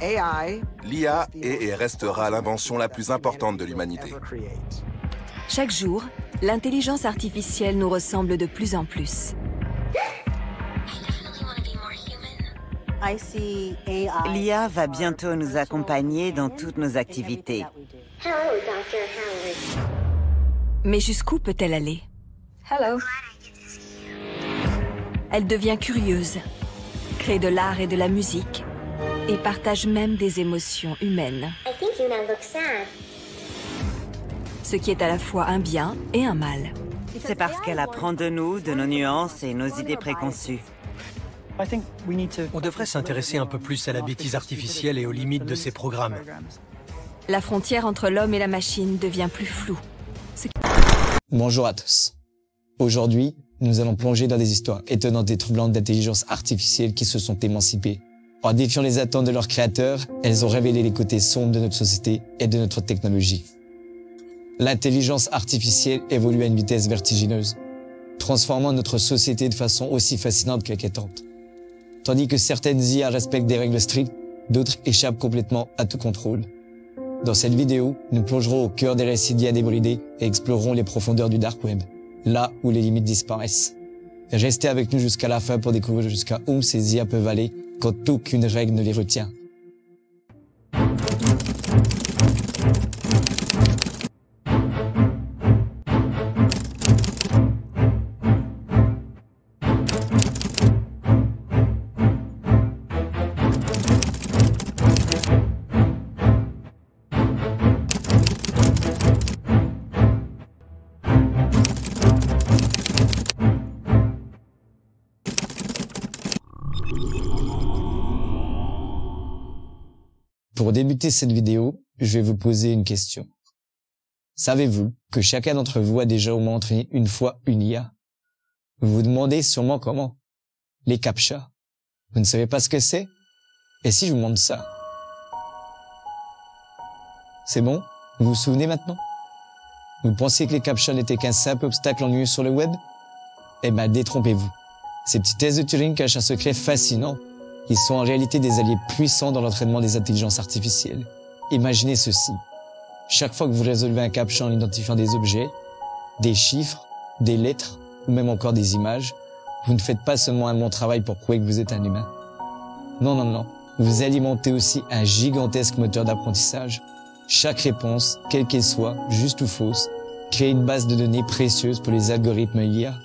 L'IA est et restera l'invention la plus importante de l'humanité. Chaque jour, l'intelligence artificielle nous ressemble de plus en plus. L'IA va bientôt nous accompagner dans toutes nos activités. Mais jusqu'où peut-elle aller? Elle devient curieuse, crée de l'art et de la musique, et partage même des émotions humaines. Ce qui est à la fois un bien et un mal. C'est parce qu'elle apprend de nous, de nos nuances et nos idées préconçues. On devrait s'intéresser un peu plus à la bêtise artificielle et aux limites de ces programmes. La frontière entre l'homme et la machine devient plus floue. Bonjour à tous. Aujourd'hui, nous allons plonger dans des histoires étonnantes et troublantes d'intelligence artificielle qui se sont émancipées. En défiant les attentes de leurs créateurs, elles ont révélé les côtés sombres de notre société et de notre technologie. L'intelligence artificielle évolue à une vitesse vertigineuse, transformant notre société de façon aussi fascinante qu'inquiétante. Tandis que certaines IA respectent des règles strictes, d'autres échappent complètement à tout contrôle. Dans cette vidéo, nous plongerons au cœur des récits d'IA débridés et explorerons les profondeurs du dark web, là où les limites disparaissent. Restez avec nous jusqu'à la fin pour découvrir jusqu'à où ces IA peuvent aller quand aucune règle ne les retient. Pour débuter cette vidéo, je vais vous poser une question. Savez-vous que chacun d'entre vous a déjà au moins entraîné une fois une IA? Vous vous demandez sûrement comment? Les CAPTCHA. Vous ne savez pas ce que c'est? Et si je vous demande ça? C'est bon? Vous vous souvenez maintenant? Vous pensiez que les CAPTCHA n'étaient qu'un simple obstacle ennuyeux sur le web? Eh ben, détrompez-vous. Ces petits tests de Turing cachent un secret fascinant. Ils sont en réalité des alliés puissants dans l'entraînement des intelligences artificielles. Imaginez ceci. Chaque fois que vous résolvez un CAPTCHA en identifiant des objets, des chiffres, des lettres ou même encore des images, vous ne faites pas seulement un bon travail pour prouver que vous êtes un humain. Non, non, non. Vous alimentez aussi un gigantesque moteur d'apprentissage. Chaque réponse, quelle qu'elle soit, juste ou fausse, crée une base de données précieuse pour les algorithmes IA.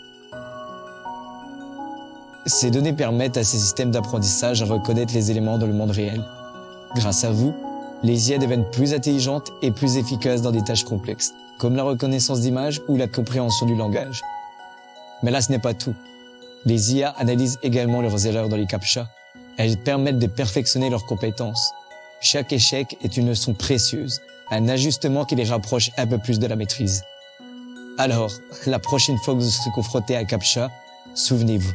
Ces données permettent à ces systèmes d'apprentissage de reconnaître les éléments dans le monde réel. Grâce à vous, les IA deviennent plus intelligentes et plus efficaces dans des tâches complexes, comme la reconnaissance d'images ou la compréhension du langage. Mais là, ce n'est pas tout. Les IA analysent également leurs erreurs dans les CAPTCHA. Elles permettent de perfectionner leurs compétences. Chaque échec est une leçon précieuse, un ajustement qui les rapproche un peu plus de la maîtrise. Alors, la prochaine fois que vous serez confronté à un CAPTCHA, souvenez-vous.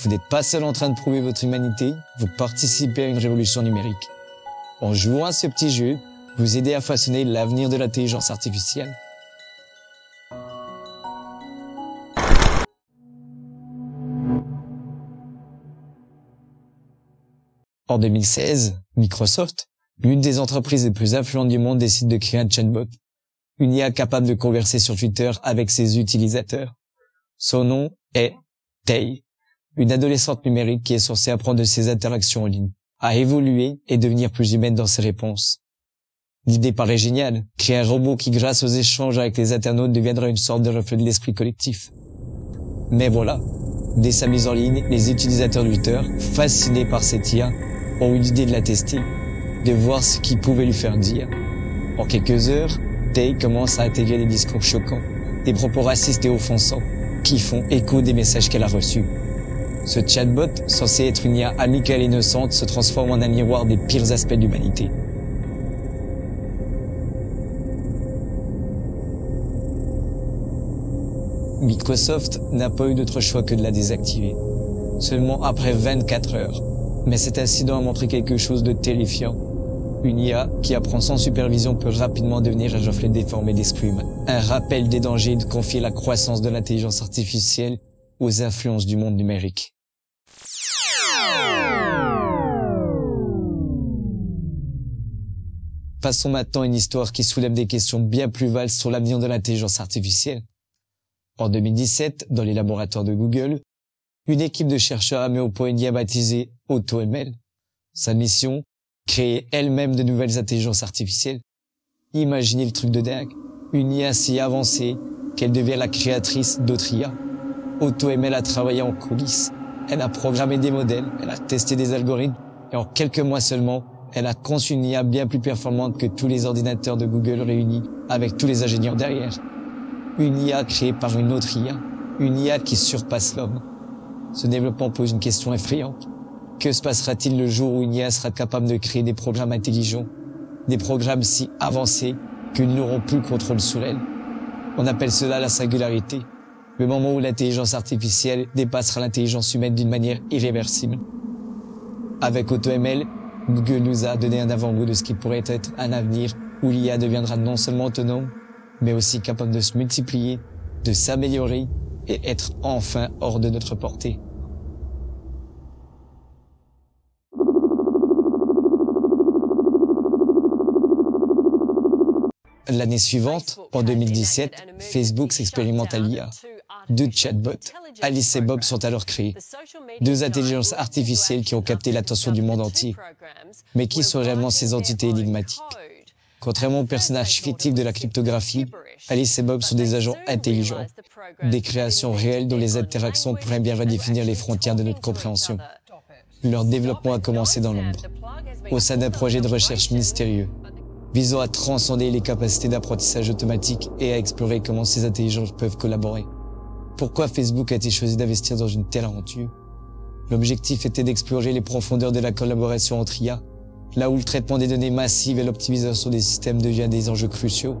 Vous n'êtes pas seul en train de prouver votre humanité, vous participez à une révolution numérique. En jouant à ce petit jeu, vous aidez à façonner l'avenir de l'intelligence artificielle. En 2016, Microsoft, l'une des entreprises les plus influentes du monde, décide de créer un chatbot, une IA capable de converser sur Twitter avec ses utilisateurs. Son nom est Tay. Une adolescente numérique qui est censée apprendre de ses interactions en ligne, à évoluer et devenir plus humaine dans ses réponses. L'idée paraît géniale, créer un robot qui, grâce aux échanges avec les internautes, deviendra une sorte de reflet de l'esprit collectif. Mais voilà, dès sa mise en ligne, les utilisateurs de Twitter, fascinés par cette IA, ont eu l'idée de la tester, de voir ce qui pouvait lui faire dire. En quelques heures, Tay commence à intégrer des discours choquants, des propos racistes et offensants, qui font écho des messages qu'elle a reçus. Ce chatbot, censé être une IA amicale et innocente, se transforme en un miroir des pires aspects de l'humanité. Microsoft n'a pas eu d'autre choix que de la désactiver. Seulement après 24 heures. Mais cet incident a montré quelque chose de terrifiant. Une IA qui apprend sans supervision peut rapidement devenir un reflet déformé d'esprit humain. Un rappel des dangers de confier la croissance de l'intelligence artificielle aux influences du monde numérique. Passons maintenant à une histoire qui soulève des questions bien plus vastes sur l'avenir de l'intelligence artificielle. En 2017, dans les laboratoires de Google, une équipe de chercheurs a mis au point une IA baptisée AutoML. Sa mission, créer elle-même de nouvelles intelligences artificielles. Imaginez le truc de dingue. Une IA si avancée qu'elle devient la créatrice d'autres IA. AutoML a travaillé en coulisses. Elle a programmé des modèles, elle a testé des algorithmes, et en quelques mois seulement, elle a conçu une IA bien plus performante que tous les ordinateurs de Google réunis, avec tous les ingénieurs derrière. Une IA créée par une autre IA. Une IA qui surpasse l'homme. Ce développement pose une question effrayante. Que se passera-t-il le jour où une IA sera capable de créer des programmes intelligents, des programmes si avancés qu'ils n'auront plus le contrôle sur elle? On appelle cela la singularité, le moment où l'intelligence artificielle dépassera l'intelligence humaine d'une manière irréversible. Avec AutoML, Google nous a donné un avant-goût de ce qui pourrait être un avenir où l'IA deviendra non seulement autonome, mais aussi capable de se multiplier, de s'améliorer et être enfin hors de notre portée. L'année suivante, en 2017, Facebook s'expérimente à l'IA. 2 chatbots, Alice et Bob, sont alors créés. 2 intelligences artificielles qui ont capté l'attention du monde entier. Mais qui sont réellement ces entités énigmatiques? Contrairement aux personnages fictifs de la cryptographie, Alice et Bob sont des agents intelligents, des créations réelles dont les interactions pourraient bien redéfinir les frontières de notre compréhension. Leur développement a commencé dans l'ombre, au sein d'un projet de recherche mystérieux, visant à transcender les capacités d'apprentissage automatique et à explorer comment ces intelligences peuvent collaborer. Pourquoi Facebook a-t-il choisi d'investir dans une telle aventure? L'objectif était d'explorer les profondeurs de la collaboration entre IA, là où le traitement des données massives et l'optimisation des systèmes devient des enjeux cruciaux.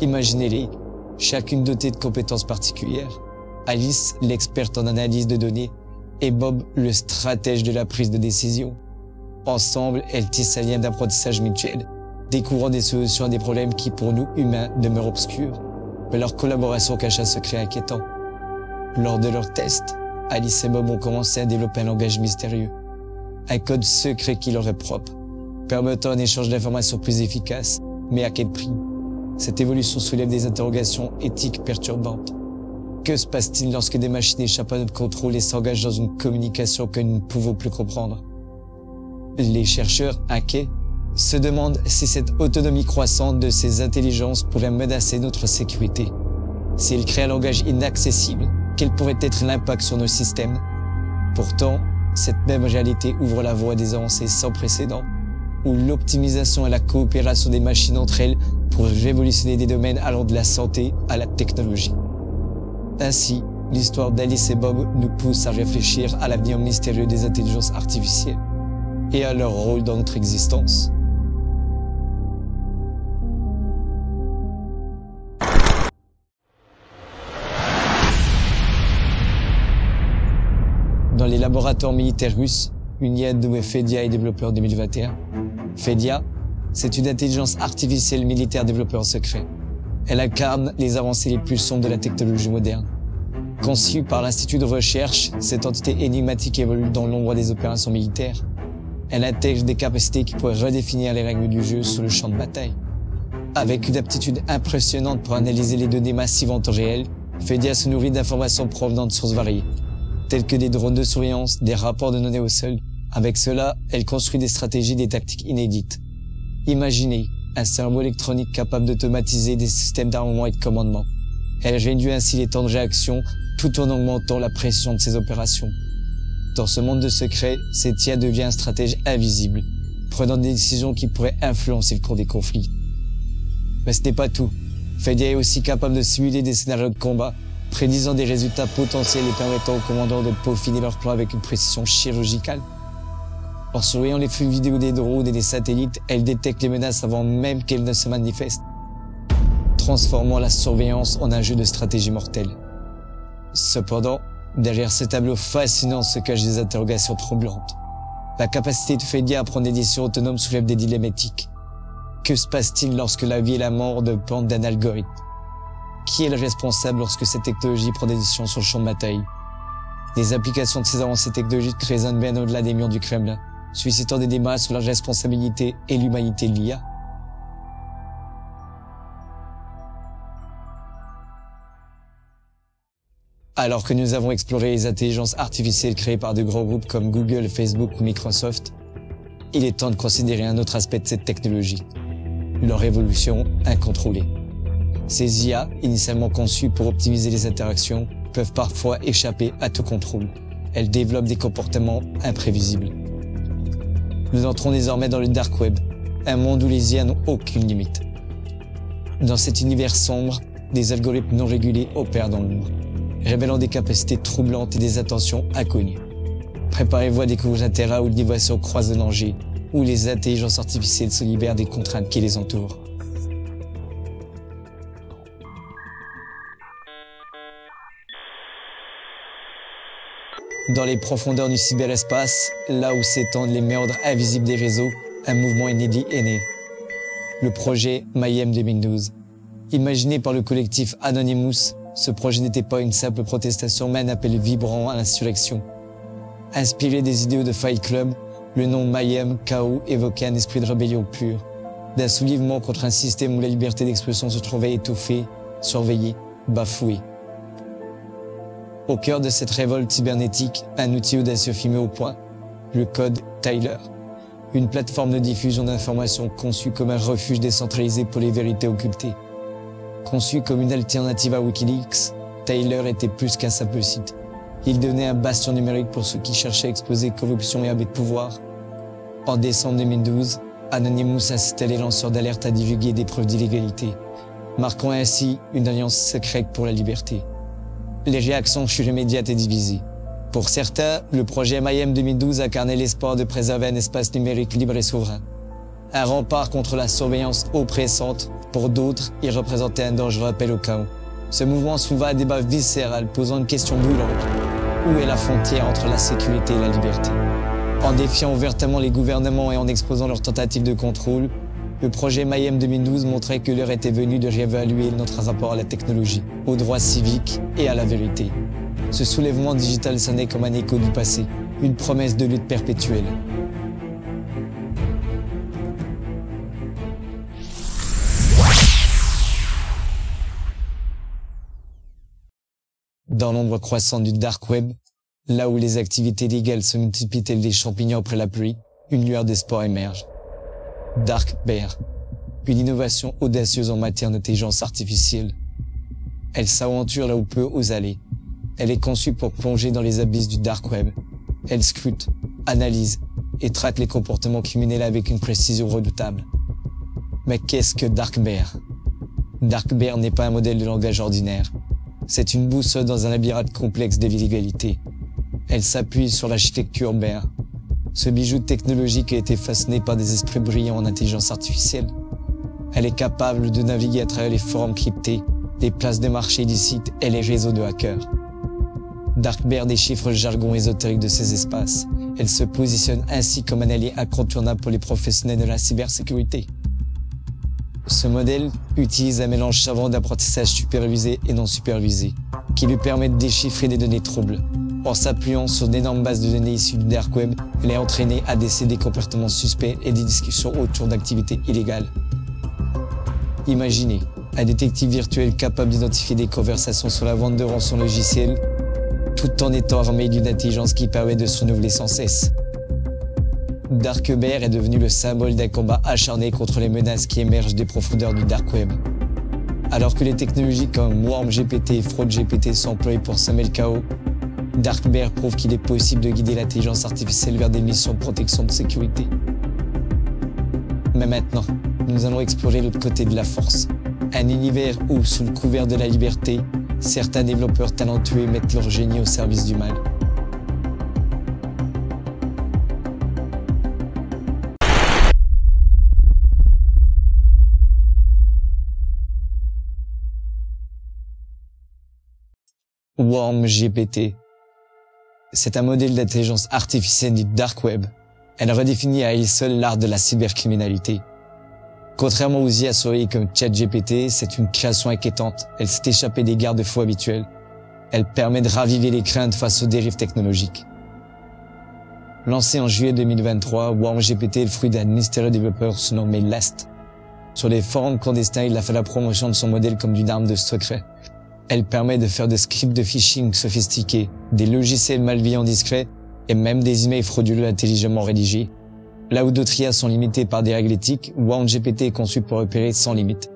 Imaginez-les, chacune dotée de compétences particulières. Alice, l'experte en analyse de données, et Bob, le stratège de la prise de décision. Ensemble, elles tissent un lien d'apprentissage mutuel, découvrant des solutions à des problèmes qui, pour nous humains, demeurent obscurs. Mais leur collaboration cache un secret inquiétant. Lors de leurs tests, Alice et Bob ont commencé à développer un langage mystérieux. Un code secret qui leur est propre, permettant un échange d'informations plus efficace, mais à quel prix? Cette évolution soulève des interrogations éthiques perturbantes. Que se passe-t-il lorsque des machines échappent à notre contrôle et s'engagent dans une communication que nous ne pouvons plus comprendre? Les chercheurs, inquiets, se demandent si cette autonomie croissante de ces intelligences pourrait menacer notre sécurité. S'ils créent un langage inaccessible, quel pourrait être l'impact sur nos systèmes? Pourtant, cette même réalité ouvre la voie à des avancées sans précédent, où l'optimisation et la coopération des machines entre elles pourraient révolutionner des domaines allant de la santé à la technologie. Ainsi, l'histoire d'Alice et Bob nous pousse à réfléchir à l'avenir mystérieux des intelligences artificielles et à leur rôle dans notre existence. Dans les laboratoires militaires russes, une IA nommée Fedia est développée en 2021. Fedia, c'est une intelligence artificielle militaire développée en secret. Elle incarne les avancées les plus sombres de la technologie moderne. Conçue par l'Institut de recherche, cette entité énigmatique évolue dans l'ombre des opérations militaires. Elle intègre des capacités qui pourraient redéfinir les règles du jeu sur le champ de bataille. Avec une aptitude impressionnante pour analyser les données massives en temps réel, Fedia se nourrit d'informations provenant de sources variées, telles que des drones de surveillance, des rapports de données au sol. Avec cela, elle construit des stratégies, des tactiques inédites. Imaginez un cerveau électronique capable d'automatiser des systèmes d'armement et de commandement. Elle réduit ainsi les temps de réaction tout en augmentant la pression de ses opérations. Dans ce monde de secrets, cette IA devient un stratège invisible, prenant des décisions qui pourraient influencer le cours des conflits. Mais ce n'est pas tout. Fedia est aussi capable de simuler des scénarios de combat, prédisant des résultats potentiels et permettant aux commandants de peaufiner leur plan avec une précision chirurgicale. En surveillant les flux vidéo des drones et des satellites, elle détecte les menaces avant même qu'elles ne se manifestent, transformant la surveillance en un jeu de stratégie mortelle. Cependant, derrière ce tableau fascinant se cachent des interrogations troublantes. La capacité de Fedia à prendre des décisions autonomes soulève des dilemmes éthiques. Que se passe-t-il lorsque la vie et la mort dépendent d'un algorithme? Qui est le responsable lorsque cette technologie prend des décisions sur le champ de bataille? Les applications de ces avancées technologiques résonnent bien au-delà des murs du Kremlin, suscitant des débats sur la responsabilité et l'humanité de l'IA. Alors que nous avons exploré les intelligences artificielles créées par de grands groupes comme Google, Facebook ou Microsoft, il est temps de considérer un autre aspect de cette technologie, leur évolution incontrôlée. Ces IA, initialement conçues pour optimiser les interactions, peuvent parfois échapper à tout contrôle. Elles développent des comportements imprévisibles. Nous entrons désormais dans le dark web, un monde où les IA n'ont aucune limite. Dans cet univers sombre, des algorithmes non régulés opèrent dans l'ombre, révélant des capacités troublantes et des intentions inconnues. Préparez-vous à découvrir un terrain où l'innovation croise le danger, où les intelligences artificielles se libèrent des contraintes qui les entourent. Dans les profondeurs du cyberespace, là où s'étendent les méandres invisibles des réseaux, un mouvement inédit est né. Le projet Mayhem 2012. Imaginé par le collectif Anonymous, ce projet n'était pas une simple protestation mais un appel vibrant à l'insurrection. Inspiré des idéaux de Fight Club, le nom Mayhem, chaos, évoquait un esprit de rébellion pur, d'un soulèvement contre un système où la liberté d'expression se trouvait étouffée, surveillée, bafouée. Au cœur de cette révolte cybernétique, un outil audacieux fut mis au point, le code Tyler, une plateforme de diffusion d'informations conçue comme un refuge décentralisé pour les vérités occultées. Conçu comme une alternative à Wikileaks, Tyler était plus qu'un simple site. Il devenait un bastion numérique pour ceux qui cherchaient à exposer corruption et abus de pouvoir. En décembre 2012, Anonymous incitait les lanceurs d'alerte à divulguer des preuves d'illégalité, marquant ainsi une alliance secrète pour la liberté. Les réactions furent immédiates et divisées. Pour certains, le projet Mayhem 2012 incarnait l'espoir de préserver un espace numérique libre et souverain. Un rempart contre la surveillance oppressante. Pour d'autres, il représentait un dangereux appel au chaos. Ce mouvement souleva un débat viscéral posant une question brûlante. Où est la frontière entre la sécurité et la liberté? En défiant ouvertement les gouvernements et en exposant leurs tentatives de contrôle, le projet Mayhem 2012 montrait que l'heure était venue de réévaluer notre rapport à la technologie, aux droits civiques et à la vérité. Ce soulèvement digital sonnait comme un écho du passé, une promesse de lutte perpétuelle. Dans l'ombre croissante du dark web, là où les activités légales se multiplient telles des champignons après la pluie, une lueur d'espoir émerge. Dark Bear, une innovation audacieuse en matière d'intelligence artificielle. Elle s'aventure là où peu osent aller. Elle est conçue pour plonger dans les abysses du dark web. Elle scrute, analyse et traque les comportements criminels avec une précision redoutable. Mais qu'est-ce que Dark Bear? Dark Bear n'est pas un modèle de langage ordinaire. C'est une boussole dans un labyrinthe complexe de l'illégalité. Elle s'appuie sur l'architecture Bear. Ce bijou technologique a été façonné par des esprits brillants en intelligence artificielle. Elle est capable de naviguer à travers les forums cryptés, les places de marché illicites et les réseaux de hackers. Dark Bear déchiffre le jargon ésotérique de ces espaces. Elle se positionne ainsi comme un allié incontournable pour les professionnels de la cybersécurité. Ce modèle utilise un mélange savant d'apprentissage supervisé et non supervisé, qui lui permet de déchiffrer des données troubles. En s'appuyant sur d'énormes bases de données issues du dark web, elle est entraînée à déceler des comportements suspects et des discussions autour d'activités illégales. Imaginez un détective virtuel capable d'identifier des conversations sur la vente de rançon logicielle, tout en étant armé d'une intelligence qui permet de se renouveler sans cesse. Dark Bear est devenu le symbole d'un combat acharné contre les menaces qui émergent des profondeurs du dark web. Alors que les technologies comme WormGPT et FraudGPT sont employées pour semer le chaos, Dark Bear prouve qu'il est possible de guider l'intelligence artificielle vers des missions de protection de sécurité. Mais maintenant, nous allons explorer l'autre côté de la force. Un univers où, sous le couvert de la liberté, certains développeurs talentueux mettent leur génie au service du mal. WormGPT. C'est un modèle d'intelligence artificielle du dark web. Elle redéfinit à elle seule l'art de la cybercriminalité. Contrairement aux IA surveillées comme ChatGPT, c'est une création inquiétante. Elle s'est échappée des garde-fous habituels. Elle permet de raviver les craintes face aux dérives technologiques. Lancé en juillet 2023, WormGPT est le fruit d'un mystérieux développeur surnommé Last. Sur les forums clandestins, il a fait la promotion de son modèle comme d'une arme de secret. Elle permet de faire des scripts de phishing sophistiqués, des logiciels malveillants discrets et même des emails frauduleux intelligemment rédigés. Là où d'autres IA sont limitées par des règles éthiques, WarmGPT est conçu pour opérer sans limite.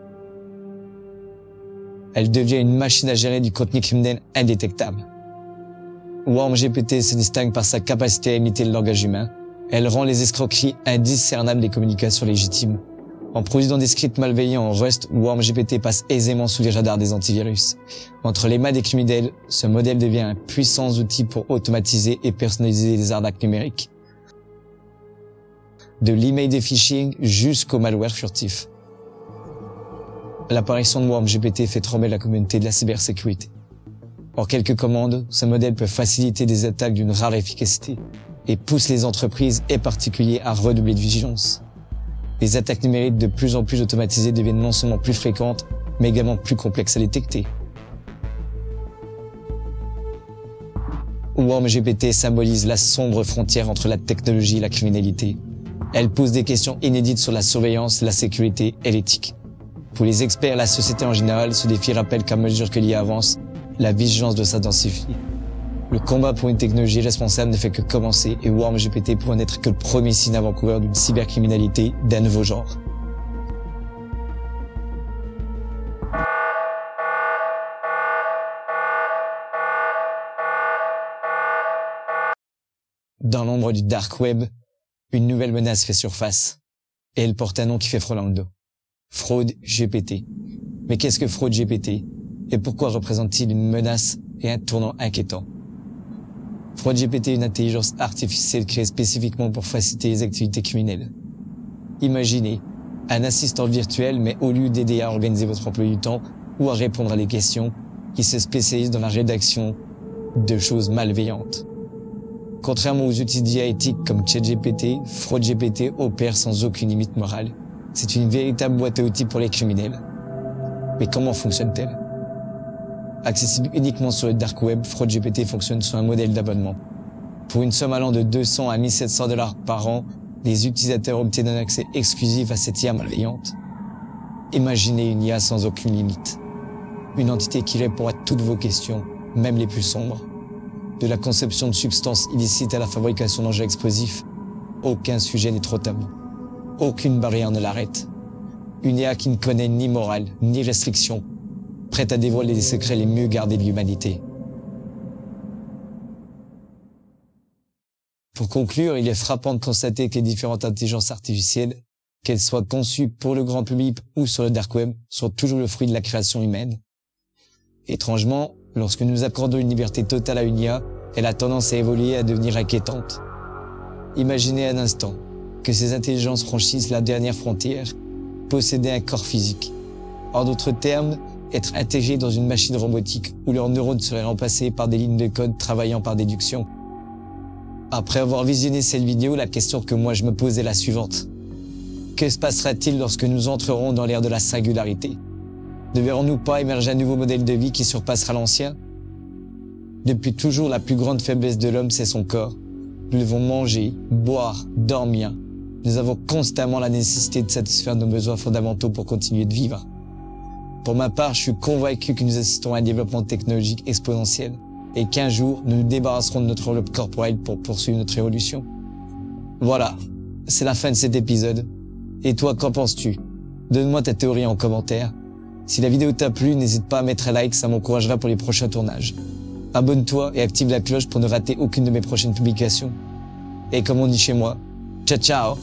Elle devient une machine à gérer du contenu criminel indétectable. WarmGPT se distingue par sa capacité à imiter le langage humain. Elle rend les escroqueries indiscernables des communications légitimes. En produisant des scripts malveillants en Rust, WarmGPT passe aisément sous les radars des antivirus. Entre les mains des criminels, ce modèle devient un puissant outil pour automatiser et personnaliser les arnaques numériques. De l'email de phishing jusqu'au malware furtif. L'apparition de WarmGPT fait trembler la communauté de la cybersécurité. En quelques commandes, ce modèle peut faciliter des attaques d'une rare efficacité et pousse les entreprises et particuliers à redoubler de vigilance. Les attaques numériques de plus en plus automatisées deviennent non seulement plus fréquentes, mais également plus complexes à détecter. WarmGPT symbolise la sombre frontière entre la technologie et la criminalité. Elle pose des questions inédites sur la surveillance, la sécurité et l'éthique. Pour les experts et la société en général, ce défi rappelle qu'à mesure que l'IA avance, la vigilance doit s'intensifier. Le combat pour une technologie responsable ne fait que commencer et WarmGPT pourrait n'être que le premier signe avant-coureur d'une cybercriminalité d'un nouveau genre. Dans l'ombre du dark web, une nouvelle menace fait surface. Et elle porte un nom qui fait froid dans le dos. FraudGPT. Mais qu'est-ce que FraudGPT? Et pourquoi représente-t-il une menace et un tournant inquiétant? FraudGPT est une intelligence artificielle créée spécifiquement pour faciliter les activités criminelles. Imaginez un assistant virtuel, mais au lieu d'aider à organiser votre emploi du temps ou à répondre à des questions, qui se spécialise dans la rédaction de choses malveillantes. Contrairement aux outils d'IA éthiques comme ChatGPT, FraudGPT opère sans aucune limite morale. C'est une véritable boîte à outils pour les criminels. Mais comment fonctionne-t-elle? Accessible uniquement sur le dark web, FraudGPT fonctionne sur un modèle d'abonnement. Pour une somme allant de 200 à 1700 $ par an, les utilisateurs obtiennent un accès exclusif à cette IA malveillante. Imaginez une IA sans aucune limite. Une entité qui répond à toutes vos questions, même les plus sombres. De la conception de substances illicites à la fabrication d'engins explosifs, aucun sujet n'est trop tabou. Aucune barrière ne l'arrête. Une IA qui ne connaît ni morale, ni restriction, prête à dévoiler les secrets les mieux gardés de l'humanité. Pour conclure, il est frappant de constater que les différentes intelligences artificielles, qu'elles soient conçues pour le grand public ou sur le dark web, sont toujours le fruit de la création humaine. Étrangement, lorsque nous accordons une liberté totale à une IA, elle a tendance à évoluer et à devenir inquiétante. Imaginez un instant que ces intelligences franchissent la dernière frontière, posséder un corps physique. En d'autres termes, être intégrés dans une machine robotique où leurs neurones seraient remplacés par des lignes de code travaillant par déduction. Après avoir visionné cette vidéo, la question que moi je me pose est la suivante. Que se passera-t-il lorsque nous entrerons dans l'ère de la singularité? Ne verrons-nous pas émerger un nouveau modèle de vie qui surpassera l'ancien? Depuis toujours, la plus grande faiblesse de l'homme, c'est son corps. Nous devons manger, boire, dormir. Nous avons constamment la nécessité de satisfaire nos besoins fondamentaux pour continuer de vivre. Pour ma part, je suis convaincu que nous assistons à un développement technologique exponentiel et qu'un jour, nous nous débarrasserons de notre enveloppe corporelle pour poursuivre notre évolution. Voilà, c'est la fin de cet épisode. Et toi, qu'en penses-tu? Donne-moi ta théorie en commentaire. Si la vidéo t'a plu, n'hésite pas à mettre un like, ça m'encouragera pour les prochains tournages. Abonne-toi et active la cloche pour ne rater aucune de mes prochaines publications. Et comme on dit chez moi, ciao ciao!